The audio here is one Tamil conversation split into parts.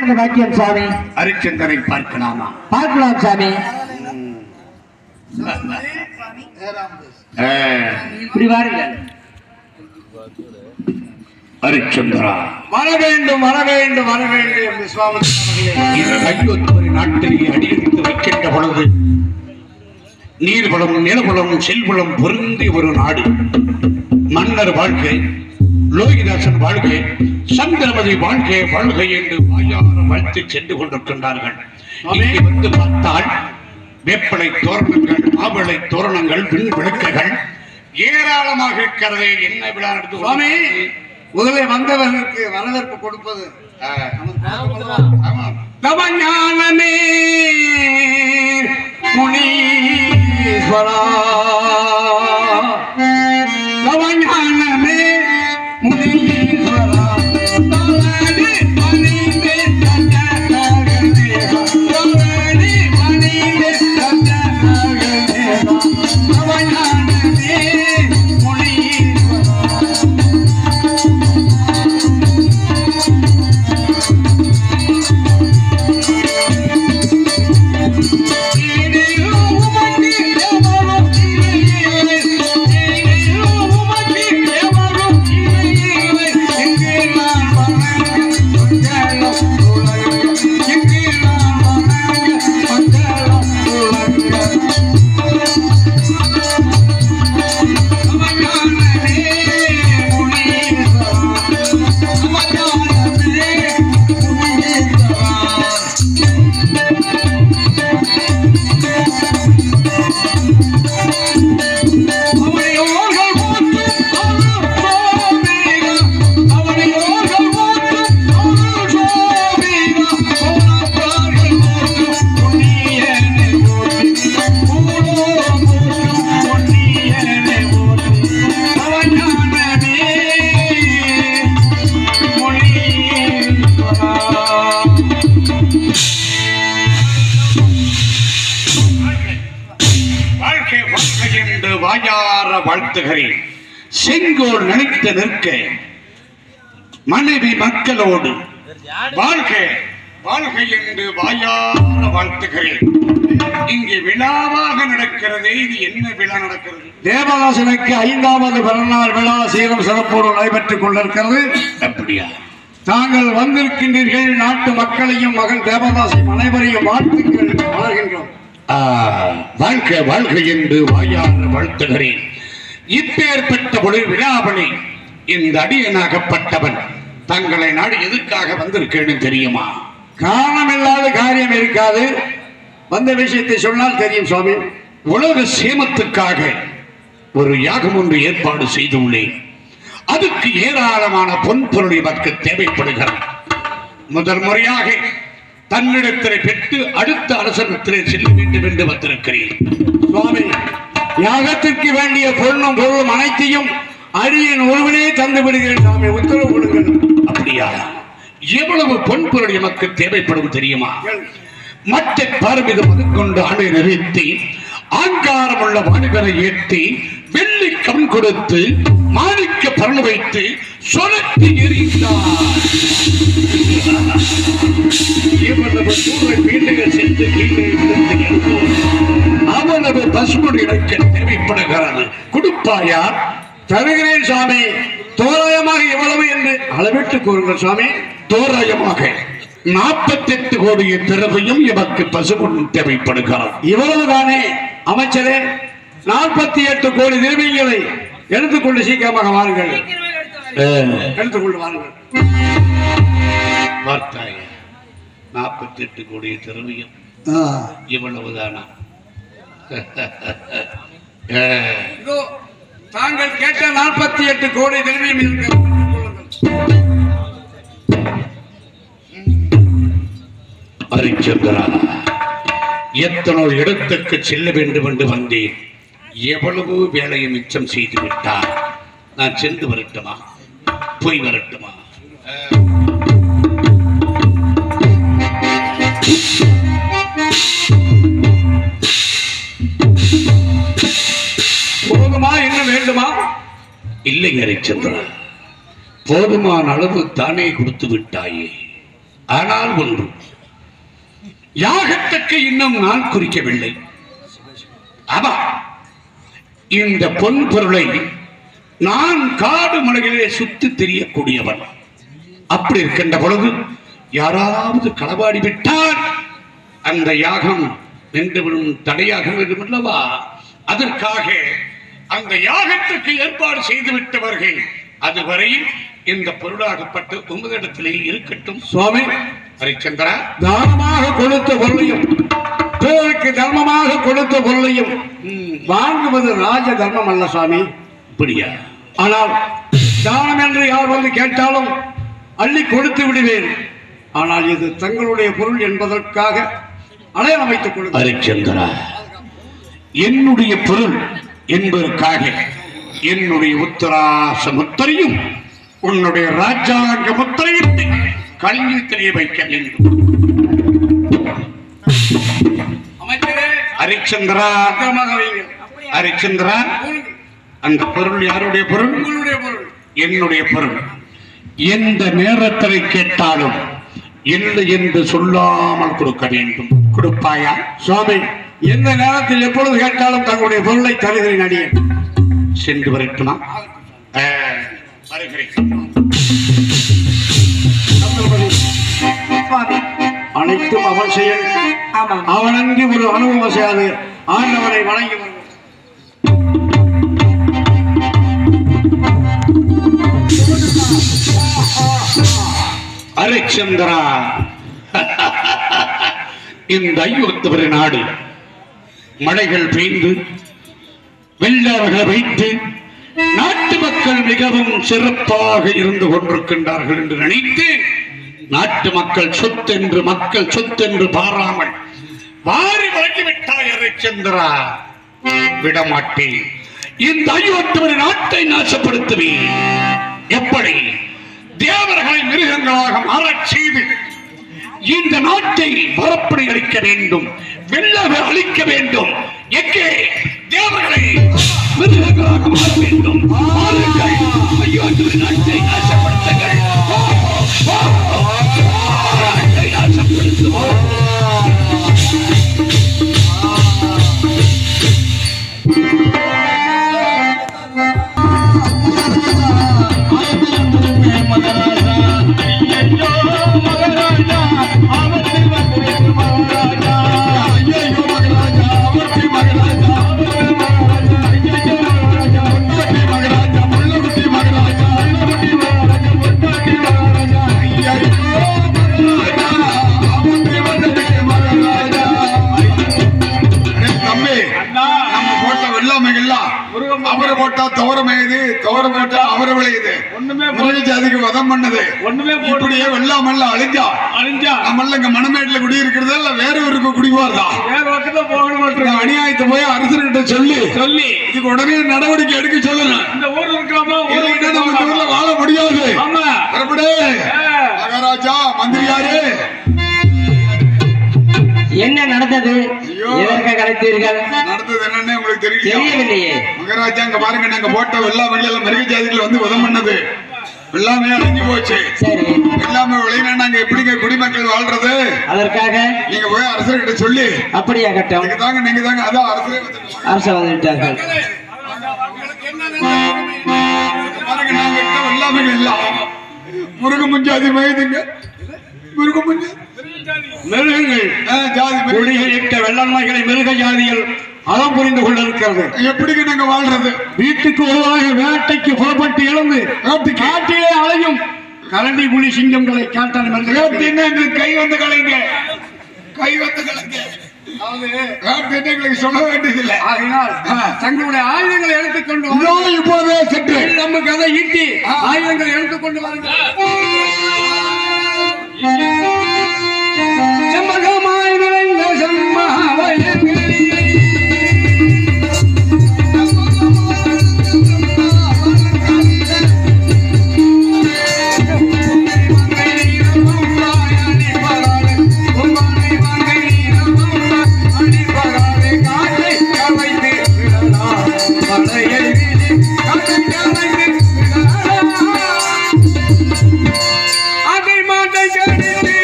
இந்த வாக்கியம் சாமி? ஹரிச்சந்திரனை பார்க்கலாமா? பார்க்கலாம் சாமி. இப்படி வாருங்கள். ஹரிச்சந்திரா, வர வேண்டும் வர வேண்டும் வர வேண்டும் என்று சுவாமி இந்த கையொத்தவரி நாட்டிலே அடியெடுத்து வைக்கின்ற பொழுது நீர்வளம் நிலவளம் செல்வளம் பொருந்திய ஒரு நாடு. மன்னர் வாழ்க்கை, லோகிதாசன் வாழ்க்கை, சந்திரமதி வாழ்க்கை வாழ்க்கை என்று வாயார வாழ்த்து சென்று கொண்டிருக்கின்றார்கள். இங்கே வந்து பார்த்தால் வேப்பலை தோரணங்கள், மாவிளை தோரணங்கள், விண் விளக்குகள் ஏராளமாக இருக்கிறது. என்ன விழா நடந்து சுவாமி? முதலில் வந்தவர்களுக்கு வரவேற்பு கொடுப்பது தவஞானமே முனீஸ்வரா, தவஞானமே முனீஸ்வரா, வாழ்த்துகிறேன். செங்கோல் நினைத்து நிற்க மனைவி மக்களோடு வாழ்க வாழ்க என்று வாயார வாழ்த்துகிறேன். இங்கே விழாவாக நடக்கிறது. இது என்ன விழா நடக்கிறது? தேவதாசனுக்கு 5வது பிறந்தநாள் விழா சீரம் சிறப்போடு நடைபெற்றுக் கொண்டிருக்கிறது. அப்படியா? தாங்கள் வந்திருக்கின்றீர்கள். நாட்டு மக்களையும் மகன் தேவதாசன் அனைவரையும் வாழ்த்துக்கள் வளர்கின்றோம். வாழ்க வாழ்க என்று வாயார வாழ்த்துகிறேன். இப்பேற்பட்ட ஒரு விழாவளி இந்த அடியனாகப்பட்டவன் தங்களை நாடு எதுக்காக வந்திருக்கேன்னு தெரியுமா? காரணமில்லாத காரியம் இருக்காது. வந்த விஷயத்தை சொன்னால் தெரியும் சுவாமி. உலக சேமத்துக்காக ஒரு யாகம் ஒன்று ஏற்பாடு செய்துள்ளேன். அதுக்கு ஏராளமான பொன்பொருள் நமக்கு தேவைப்படுகிறது. முதல் முறையாக தன்னிடத்தில் பெற்று அடுத்த அரசனத்திலே செல்ல வேண்டும் என்று வந்திருக்கிறேன். சுவாமி, யாகத்திற்கு வேண்டிய பொருளும் அனைத்தையும் அடியின் ஒருவனே தந்து விடுகிறேன் சுவாமி, உத்தரவு கொடுங்கள். அப்படியா? எவ்வளவு பொன்பொருள் நமக்கு தேவைப்படும் தெரியுமா? மற்ற பார்மிது முதற்கொண்டு ஆணை நிறுத்தி ஆங்காரம் உள்ள வாணிபரை ஏற்றி வெள்ளி கண் கொடுத்து மாணிக்க பரல் வைத்து சொலத்தி எறிந்தார். இவ்வளவு தூரம் வீடுகள் சென்று கீழே அவ்வளவு பசுமொழி எனக்கு தேவைப்படுகிறது. கொடுப்பாயா? தருகிறேன் சுவாமி. தோராயமாக எவ்வளவு என்று அளவிட்டு கூறுங்கள் சுவாமி. தோராயமாக 48 கோடி திரவையும் எமக்கு பசுமொழி தேவைப்படுகிறது. இவ்வளவுதானே அமைச்சரே? 48 கோடி திரவியங்களை எடுத்துக்கொண்டு சீக்கிரமாக வாருங்கள். எடுத்துக்கொண்டு வாருங்கள். வார்த்தாய 48 கோடி திரவியம் இவ்வளவுதானா? தாங்கள் கேட்ட 48 கோடி திரவியம் ஹரிச்சந்திரா, எத்தனோ இடத்துக்கு செல்ல வேண்டும் என்று வந்தேன். எவ்வளவு வேலையை மிச்சம் செய்து விட்டார். நான் சென்று வரட்டுமா? போய் வரட்டுமா? போதுமா? என்ன வேண்டுமா? இல்லை ஹரிச்சந்திரா, போதுமான அளவு தானே கொடுத்து விட்டாயே. ஆனால் ஒன்று, யாகத்துக்கு இன்னும் நான் குறிக்கவில்லை. ஆமா, இந்த பொன் பொருளை நான் காடு மலைகளிலே சுத்தி தெரியக்கூடியவன். அப்படி இருக்கின்ற பொழுது யாராவது களவாடி விட்டால் அந்த யாகம் நின்றுவிடும், தடையாக வேண்டும் அல்லவா? அதற்காக அந்த யாகத்துக்கு ஏற்பாடு செய்து விட்டவர்கள் அதுவரையில் இந்த பொருளாகப்பட்டு உங்களிடத்திலே இருக்கட்டும். சுவாமி, ஹரிச்சந்திரா, தானமாக கொடுத்த பொருளையும் பிறருக்கு தர்மமாக கொடுத்த பொருளையும் வாங்குவது ராஜ தர்மம் அல்ல சுவாமி. இப்படியா? ஆனால் தானம் என்று யார் வந்து கேட்டாலும் அள்ளி கொடுத்து விடுவேன். ஆனால் இது தங்களுடைய பொருள் என்பதற்காக அடையாளம் வைத்துக் கொள்ளுங்கள். ஹரிச்சந்திரா, என்னுடைய பொருள் என்பதற்காக என்னுடைய உத்தராச முத்திரையும் உன்னுடைய ராஜாங்க முத்திரையும் களஞ்சியத்திலே வைக்க வேண்டும். ஹரிச்சந்திரா, ஹரிச்சந்திரா, அந்த பொருள் யாருடைய பொருள்? என்னுடைய பொருள். எந்த நேரத்தில் கேட்டாலும் இல்லை என்று சொல்லாமல் கொடுக்க வேண்டும். கொடுப்பாயா? சுவாமி, எந்த நேரத்தில் எப்பொழுது கேட்டாலும் தங்களுடைய பொருளை தருகிறேன். அடியேன் சென்று வரட்டுமா? அனைத்தும் அவன் செயல். ஆமாம். அவன் அங்கு ஒரு அனுபவம் செய்யாது ஆண்டவனை வணங்கி வருவோம். ஹரிச்சந்திரா, இந்த ஐயோத்தவர நாடு மழைகள் பெய்து வெள்ளாறுகளை வைத்து நாட்டு மக்கள் மிகவும் சிறப்பாக இருந்து கொண்டிருக்கின்றார்கள் என்று நினைத்து நாட்டு மக்கள் சொத்தென்று பாராமல் வாரி வழங்கிவிட்டாய். ஹரிச்சந்திரா, விடமாட்டேன். இந்த ஐயோத்தவர நாட்டை நாசப்படுத்துவேன். எப்படி? தேவர்களை மிருகங்களாக மாறச் செய்து இந்த நாட்டை பரப்படி அளிக்க வேண்டும், வெள்ளவை அளிக்க வேண்டும். எங்கே தேவர்களை மிருகங்களாக மாற வேண்டும்? ஐயோ, நாட்டை நாசப்படுத்துங்கள், நாட்டை நாசப்படுத்துவோம். அவரை போட்டா தவறமையுது, தவற போட்டா அவரை விளையுது. ஜாதிக்கு வதம் பண்ணது இப்படியே வெள்ளாமல்ல அழிஞ்சா நம்மள இங்க மணமேட்டுல குடியிருக்கிறதா இல்ல வேற ஊருக்கு குடிவார்தா? அநியாயத்தை போய் அரசர்கிட்ட சொல்லி இதுக்கு உடனே நடவடிக்கை எடுக்க சொல்லணும். இந்த ஊர்ல வாழ முடியாது. மகாராஜா, மந்திரியாரு, என்ன நடந்தது? எதற்காக அழைத்தீர்கள்? நடந்தது என்னன்னு உங்களுக்கு தெரியவில்லையே. மகாராஜா, அங்க பாருங்க, நாங்க போட்ட வெள்ளாமைகள் எல்லாம் மிருக ஜாதிகள் வந்து உதம் பண்ணது. வெள்ளாமே அழிஞ்சு போச்சு. சரி, வெள்ளாமை விளையினா நாங்க எப்படிங்க குடிமக்கள் வாழ்றது? அதற்காக நீங்க போய் அரசர்கிட்ட சொல்லி. அப்படியா? கட்டம் நீங்க தாங்க அதான் அரசர் வந்து விட்டார்கள். பாருங்க, நாங்க வெள்ளாமைகள் எல்லாம் முருக முஞ்சாதி மயதுங்க. முருக முஞ்ச வெள்ளன்மைகளை மிருக ஜாதிகள் அறம் புரிந்து கொண்டிருக்கிறது. எப்படிங்க நாங்க வாழ்றது? வீட்டுக்கு ஒருவாக வேட்டைக்கு புறப்பட்டு எழுந்து காட்டிலே அலையும் கரண்டி புலி சிங்கங்களை காட்டான எங்களுக்கு கை வந்து கலைங்க, கை வந்து கலைங்க. எங்களுக்கு சொல்ல வேண்டியதில்லை. ஆகினால் தங்களுடைய ஆயுதங்களை எடுத்துக்கொண்டு இப்போதே சென்று நம்ம கதை ஈட்டி ஆயுதங்களை எடுத்துக்கொண்டு வாருங்கள். செம்பகமாய் நிறைந்த செம்மாவயல்களிலே அதை மாட்டை கடித்து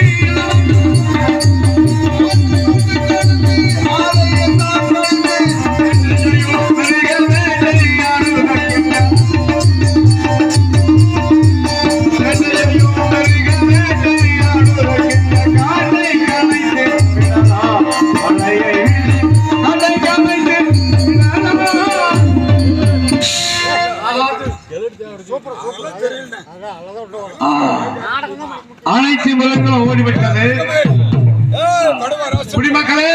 ஓடிவிட்டது. குடிமக்களே,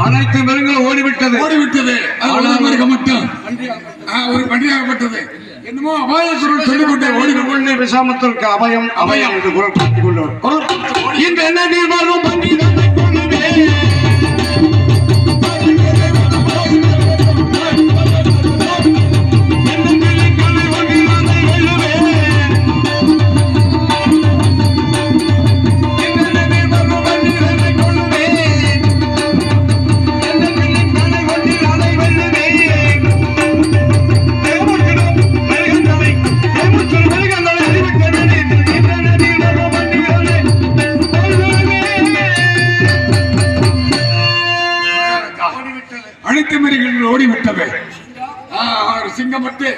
அனைத்து மிருகங்களும் ஓடிவிட்டது. மிருகம் மட்டும் ஒரு பணியாகப்பட்டது. என்னமோ அபாய குரல் சொல்லிக்கொண்டே ஓடிக்கொண்டே விசாமத்திற்கு அபயம் அபயம் என்று குரல் காட்டிக் கொண்டவர். இந்த நதியில் வரும் பண்டிகை கொள்ளுமே. அனைத்து மிருகங்கள் ஓடிவிட்டது. ஒரு சிங்கம் மட்டும்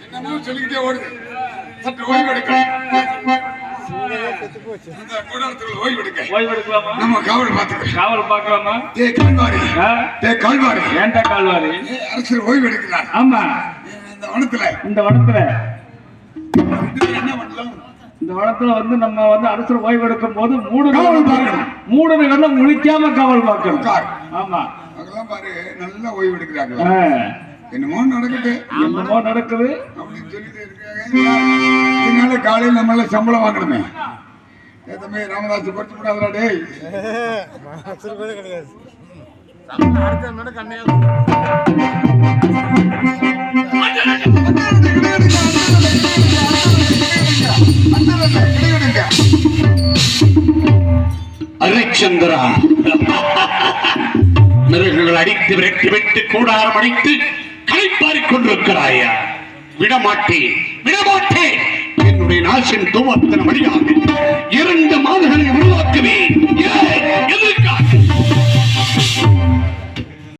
என்னமோ சொல்லிக்கிட்டே ஓடுது. சற்று ஓய்வெடுக்க ஓய்வெடுக்கலாமா? நம்ம காவல் பார்க்கலாமா? கால்வாரி ஏன்டா கால்வாரி? அரசர் ஓய்வெடுக்கிறார். ஆமா, இந்த வனத்துல என்ன பண்ணலாம்? இந்த வனத்துல நம்ம அரசர் ஓய்வெடுக்கும் போது மூணு கண்ணம் முழிக்காம காவல் பார்க்கணும். ஆமா, அதெல்லாம் பாரு, நல்லா ஓய்வெடுக்கிறாங்க. என்னமோ நடக்குது அப்படின்னு சொல்லிட்டு இருக்காங்க. இதனால காலையில் நம்மள சம்பளம் வாங்கணுமே. தம்பி ராமதாஸ் கொட்டு கூடாதுடா டேய். ஹரிச்சந்திரா, மிருகங்கள் அடித்து விரட்டி விட்டு கூடாரம் அடித்து களைப்பாரிக் கொண்டிருக்கிறாயா? விடமாட்டேன். என்னுடைய நாசின் தூவத்தின் வழியாக 2 மாதங்களை உருவாக்குவேன். எதற்கு